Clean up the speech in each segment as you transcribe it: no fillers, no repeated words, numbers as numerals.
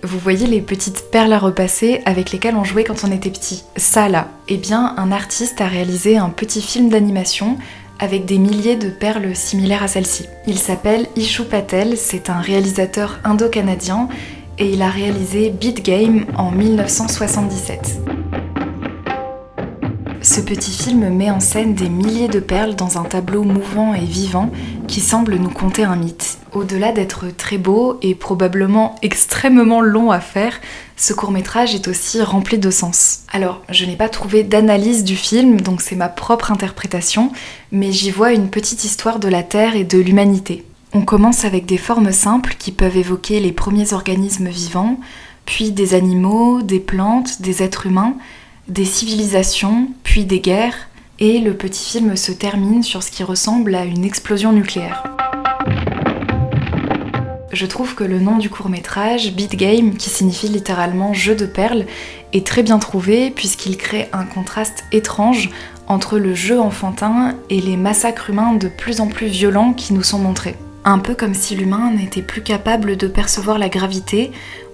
Vous voyez les petites perles à repasser avec lesquelles on jouait quand on était petit? Ça là, eh bien un artiste a réalisé un petit film d'animation avec des milliers de perles similaires à celle-ci. Il s'appelle Ishu Patel, c'est un réalisateur indo-canadien et il a réalisé Beat Game en 1977. Ce petit film met en scène des milliers de perles dans un tableau mouvant et vivant qui semble nous conter un mythe. Au-delà d'être très beau et probablement extrêmement long à faire, ce court-métrage est aussi rempli de sens. Alors, je n'ai pas trouvé d'analyse du film, donc c'est ma propre interprétation, mais j'y vois une petite histoire de la Terre et de l'humanité. On commence avec des formes simples qui peuvent évoquer les premiers organismes vivants, puis des animaux, des plantes, des êtres humains, des civilisations, puis des guerres, et le petit film se termine sur ce qui ressemble à une explosion nucléaire. Je trouve que le nom du court-métrage, Beat Game, qui signifie littéralement jeu de perles, est très bien trouvé puisqu'il crée un contraste étrange entre le jeu enfantin et les massacres humains de plus en plus violents qui nous sont montrés. Un peu comme si l'humain n'était plus capable de percevoir la gravité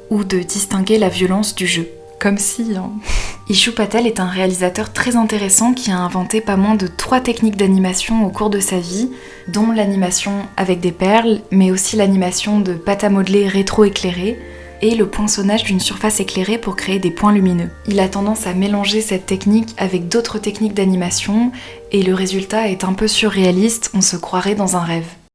ou de distinguer la violence du jeu. Comme si, hein. Ishu Patel est un réalisateur très intéressant qui a inventé pas moins de 3 techniques d'animation au cours de sa vie, dont l'animation avec des perles, mais aussi l'animation de pâte à modeler rétro-éclairée, et le poinçonnage d'une surface éclairée pour créer des points lumineux. Il a tendance à mélanger cette technique avec d'autres techniques d'animation, et le résultat est un peu surréaliste, on se croirait dans un rêve.